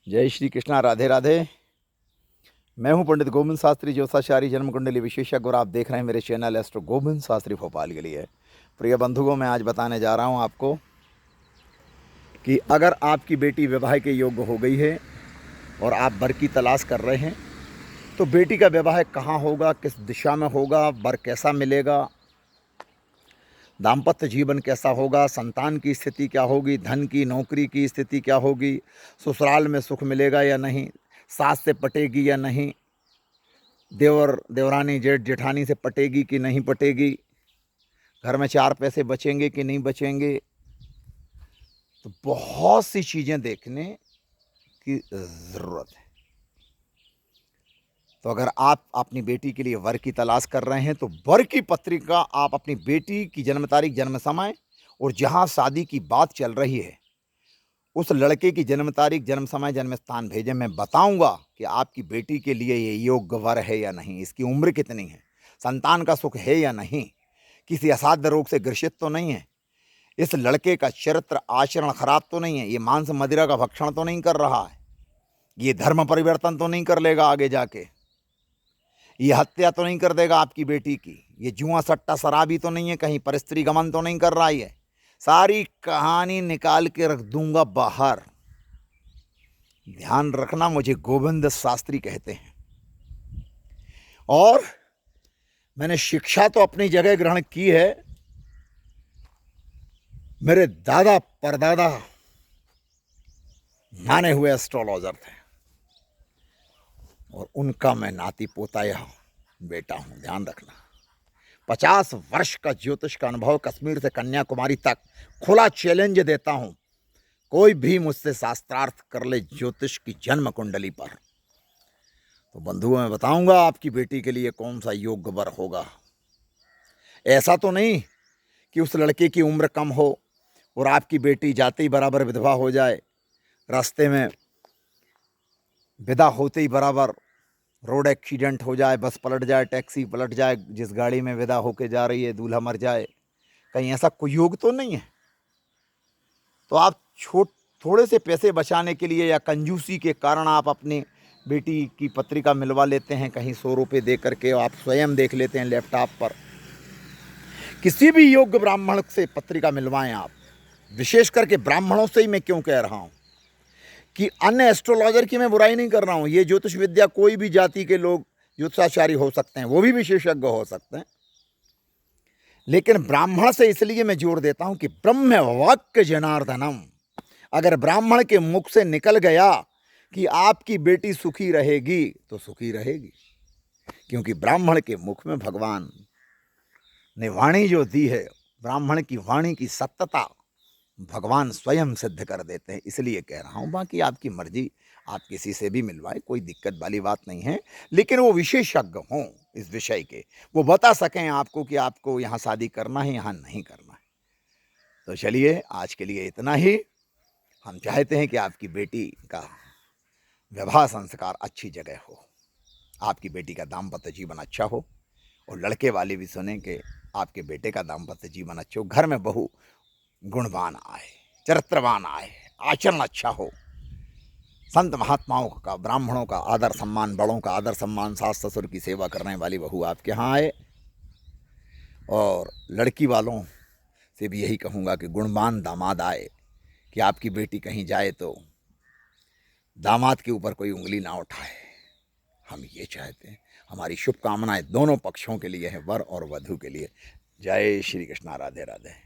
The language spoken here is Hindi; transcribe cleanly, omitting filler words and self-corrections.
जय श्री कृष्णा, राधे राधे। मैं हूं पंडित गोविंद शास्त्री, ज्योतिषाचार्य, जन्म कुंडली विशेषज्ञ, और आप देख रहे हैं मेरे चैनल एस्ट्रो गोविंद शास्त्री भोपाल के लिए। प्रिय बंधुओं, मैं आज बताने जा रहा हूं आपको कि अगर आपकी बेटी विवाह के योग्य हो गई है और आप वर की तलाश कर रहे हैं तो बेटी का विवाह कहाँ होगा, किस दिशा में होगा, वर कैसा मिलेगा, दाम्पत्य जीवन कैसा होगा, संतान की स्थिति क्या होगी, धन की नौकरी की स्थिति क्या होगी, ससुराल में सुख मिलेगा या नहीं, सास से पटेगी या नहीं, देवर देवरानी जेठ जेठानी से पटेगी कि नहीं पटेगी, घर में चार पैसे बचेंगे कि नहीं बचेंगे। तो बहुत सी चीज़ें देखने की ज़रूरत है। तो अगर आप अपनी बेटी के लिए वर की तलाश कर रहे हैं तो वर की पत्रिका आप अपनी बेटी की जन्म तारीख, जन्म समय और जहां शादी की बात चल रही है उस लड़के की जन्म तारीख, जन्म समय, जन्म स्थान भेजें। मैं बताऊंगा कि आपकी बेटी के लिए ये योग्य वर है या नहीं, इसकी उम्र कितनी है, संतान का सुख है या नहीं, किसी असाध्य रोग से ग्रसित तो नहीं है, इस लड़के का चरित्र आचरण खराब तो नहीं है, ये मांस मदिरा का भक्षण तो नहीं कर रहा है, ये धर्म परिवर्तन तो नहीं कर लेगा आगे जाके, ये हत्या तो नहीं कर देगा आपकी बेटी की, ये जुआ सट्टा शराबी तो नहीं है, कहीं परस्त्री गमन तो नहीं कर रहा है। सारी कहानी निकाल के रख दूंगा बाहर। ध्यान रखना, मुझे गोविंद शास्त्री कहते हैं और मैंने शिक्षा तो अपनी जगह ग्रहण की है। मेरे दादा परदादा माने हुए एस्ट्रोलॉजर थे और उनका मैं नाती पोता या बेटा हूं। ध्यान रखना, 50 वर्ष का ज्योतिष का अनुभव, कश्मीर से कन्याकुमारी तक खुला चैलेंज देता हूं, कोई भी मुझसे शास्त्रार्थ कर ले ज्योतिष की जन्म कुंडली पर। तो बंधुओं, मैं बताऊंगा आपकी बेटी के लिए कौन सा योग्य वर होगा। ऐसा तो नहीं कि उस लड़के की उम्र कम हो और आपकी बेटी जाते ही बराबर विधवा हो जाए, रास्ते में विदा होते ही बराबर रोड एक्सीडेंट हो जाए, बस पलट जाए, टैक्सी पलट जाए, जिस गाड़ी में विदा होके जा रही है दूल्हा मर जाए, कहीं ऐसा कोई योग तो नहीं है। तो आप थोड़े से पैसे बचाने के लिए या कंजूसी के कारण आप अपनी बेटी की पत्रिका मिलवा लेते हैं कहीं 100 रुपये दे करके, और आप स्वयं देख लेते हैं लैपटॉप पर। किसी भी योग्य ब्राह्मण से पत्रिका मिलवाएं आप, विशेष करके ब्राह्मणों से ही मैं क्यों कह रहा हूं कि अन्य एस्ट्रोलॉजर की मैं बुराई नहीं कर रहा हूं। ये ज्योतिष विद्या कोई भी जाति के लोग ज्योतिषाचार्य हो सकते हैं, वो भी विशेषज्ञ हो सकते हैं, लेकिन ब्राह्मण से इसलिए मैं जोर देता हूं कि ब्रह्म वाक्य जनार्दनम, अगर ब्राह्मण के मुख से निकल गया कि आपकी बेटी सुखी रहेगी तो सुखी रहेगी, क्योंकि ब्राह्मण के मुख में भगवान ने वाणी जो दी है, ब्राह्मण की वाणी की सत्यता भगवान स्वयं सिद्ध कर देते हैं। इसलिए कह रहा हूं, बाकी आपकी मर्जी, आप किसी से भी मिलवाए, कोई दिक्कत वाली बात नहीं है, लेकिन वो विशेषज्ञ हों इस विषय के, वो बता सकें आपको कि आपको यहाँ शादी करना है, यहाँ नहीं करना है। तो चलिए, आज के लिए इतना ही। हम चाहते हैं कि आपकी बेटी का विवाह संस्कार अच्छी जगह हो, आपकी बेटी का दाम्पत्य जीवन अच्छा हो, और लड़के वाले भी सुने कि आपके बेटे का दाम्पत्य जीवन अच्छा हो, घर में बहू गुणवान आए, चरित्रवान आए, आचरण अच्छा हो, संत महात्माओं का, ब्राह्मणों का आदर सम्मान, बड़ों का आदर सम्मान, सास ससुर की सेवा करने वाली बहू आपके यहाँ आए। और लड़की वालों से भी यही कहूँगा कि गुणवान दामाद आए, कि आपकी बेटी कहीं जाए तो दामाद के ऊपर कोई उंगली ना उठाए। हम ये चाहते हैं, हमारी शुभकामनाएं दोनों पक्षों के लिए हैं, वर और वधू के लिए। जय श्री कृष्णा, राधे राधे।